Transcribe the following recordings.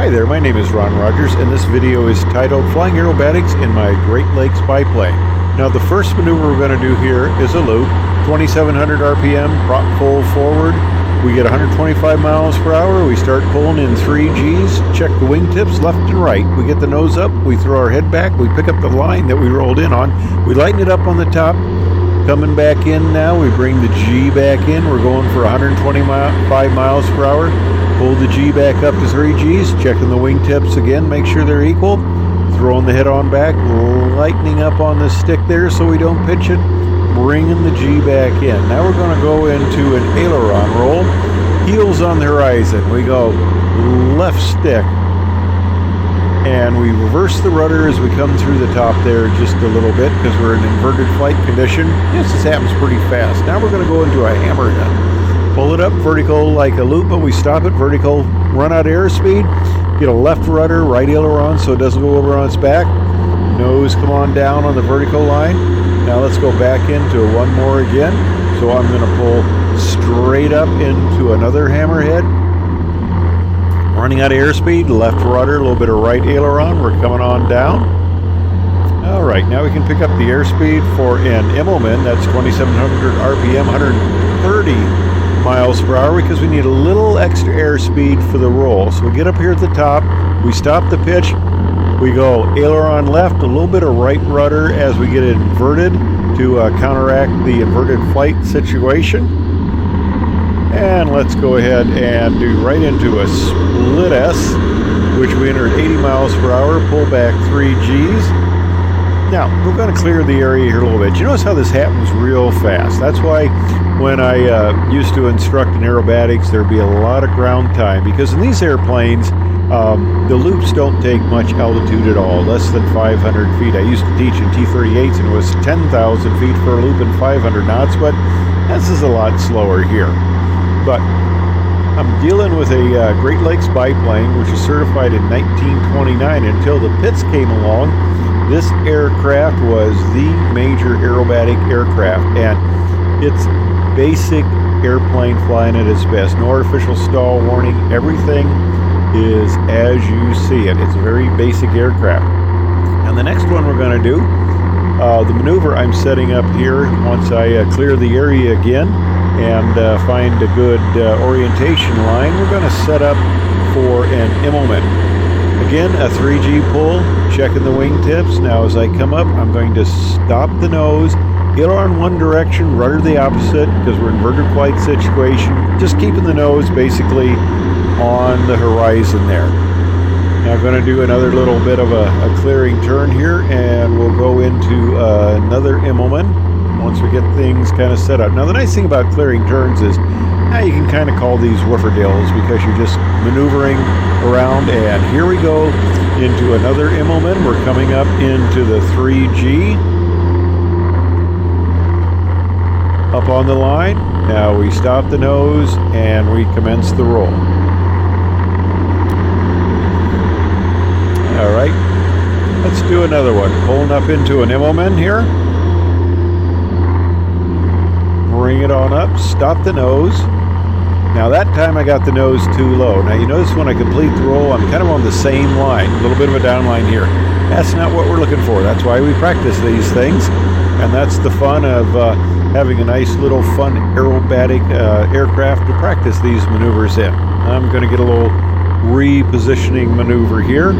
Hi there, my name is Ron Rogers, and this video is titled Flying Aerobatics in my Great Lakes Biplane. Now the first maneuver we're going to do here is a loop, 2700 RPM, prop full forward. We get 125 miles per hour, we start pulling in 3 Gs, check the wingtips left and right. We get the nose up, we throw our head back, we pick up the line that we rolled in on, we lighten it up on the top. Coming back in now, we bring the G back in, we're going for 125 miles per hour. Pull the G back up to 3 Gs, checking the wingtips again, make sure they're equal. Throwing the head on back, lightening up on the stick there so we don't pitch it. Bringing the G back in. Now we're going to go into an aileron roll. Heels on the horizon. We go left stick. And we reverse the rudder as we come through the top there just a little bit because we're in inverted flight condition. Yes, this happens pretty fast. Now we're going to go into a hammerhead. Pull it up vertical like a loop, but we stop it vertical, run out airspeed, get a left rudder, right aileron so it doesn't go over on its back. Nose come on down on the vertical line. Now let's go back into one more again. So I'm going to pull straight up into another hammerhead. Running out of airspeed, left rudder, a little bit of right aileron. We're coming on down. All right, now we can pick up the airspeed for an Immelman. That's 2700 RPM, 130 miles per hour because we need a little extra airspeed for the roll. So we get up here at the top, we stop the pitch, we go aileron left, a little bit of right rudder as we get it inverted to counteract the inverted flight situation. And let's go ahead and do right into a split S, which we entered 80 miles per hour, pull back 3 Gs. Now, we're going to clear the area here a little bit. You notice how this happens real fast. That's why when I used to instruct in aerobatics, there'd be a lot of ground time. Because in these airplanes, the loops don't take much altitude at all, less than 500 feet. I used to teach in T-38s, and it was 10,000 feet for a loop and 500 knots, but this is a lot slower here. But I'm dealing with a Great Lakes biplane, which was certified in 1929 until the Pitts came along. This aircraft was the major aerobatic aircraft, and it's basic airplane flying at its best. No artificial stall warning. Everything is as you see it. It's a very basic aircraft. And the next one we're going to do, the maneuver I'm setting up here, once I clear the area again and find a good orientation line, we're going to set up for an Immelman. Again, a 3G pull, checking the wingtips. Now as I come up, I'm going to stop the nose, aileron one direction, rudder the opposite, because we're in inverted flight situation. Just keeping the nose basically on the horizon there. Now I'm going to do another little bit of a clearing turn here, and we'll go into another Immelman once we get things kind of set up. Now the nice thing about clearing turns is now you can kind of call these whifferdills because you're just maneuvering around. And here we go into another Immelman. We're coming up into the 3G. Up on the line. Now we stop the nose and we commence the roll. All right, let's do another one. Pulling up into an Immelman here. Bring it on up, stop the nose. Now that time I got the nose too low. Now you notice when I complete the roll, I'm kind of on the same line, a little bit of a downline here. That's not what we're looking for. That's why we practice these things. And that's the fun of having a nice little fun aerobatic aircraft to practice these maneuvers in. I'm going to get a little repositioning maneuver here.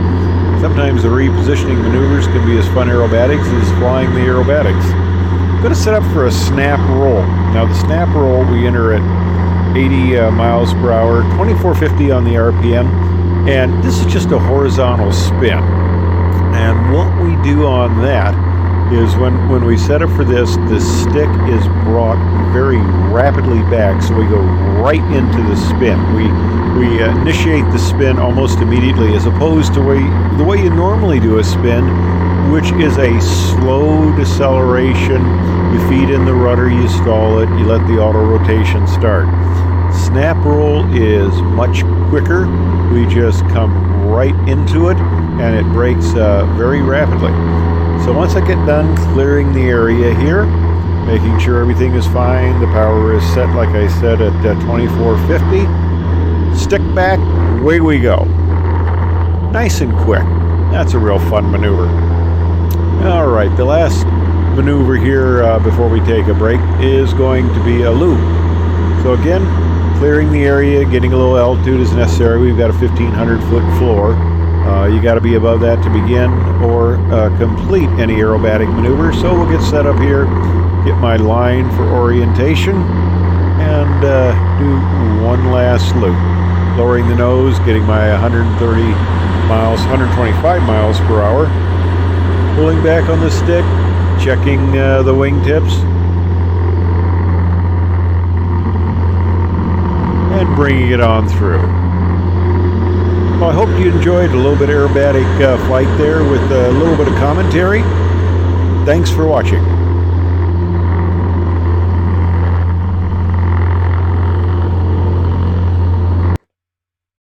Sometimes the repositioning maneuvers can be as fun aerobatics as flying the aerobatics. I'm going to set up for a snap roll. Now the snap roll we enter at 80 miles per hour, 2450 on the RPM, and this is just a horizontal spin. And what we do on that is when we set up for this, the stick is brought very rapidly back, so we go right into the spin. We initiate the spin almost immediately, as opposed to the way you normally do a spin, which is a slow deceleration. You feed in the rudder, you stall it, you let the auto rotation start. Snap roll is much quicker. We just come right into it, and it breaks very rapidly. So once I get done clearing the area here, making sure everything is fine, the power is set, like I said, at 2450, stick back, away we go. nice and quick. That's a real fun maneuver. All right, the last maneuver here before we take a break is going to be a loop. So again, clearing the area, getting a little altitude is necessary. We've got a 1,500 foot floor. You got to be above that to begin or complete any aerobatic maneuver. So we'll get set up here, get my line for orientation, and do one last loop. Lowering the nose, getting my 130 miles, 125 miles per hour. Pulling back on the stick, checking the wingtips, and bringing it on through. Well, I hope you enjoyed a little bit of aerobatic flight there with a little bit of commentary. Thanks for watching.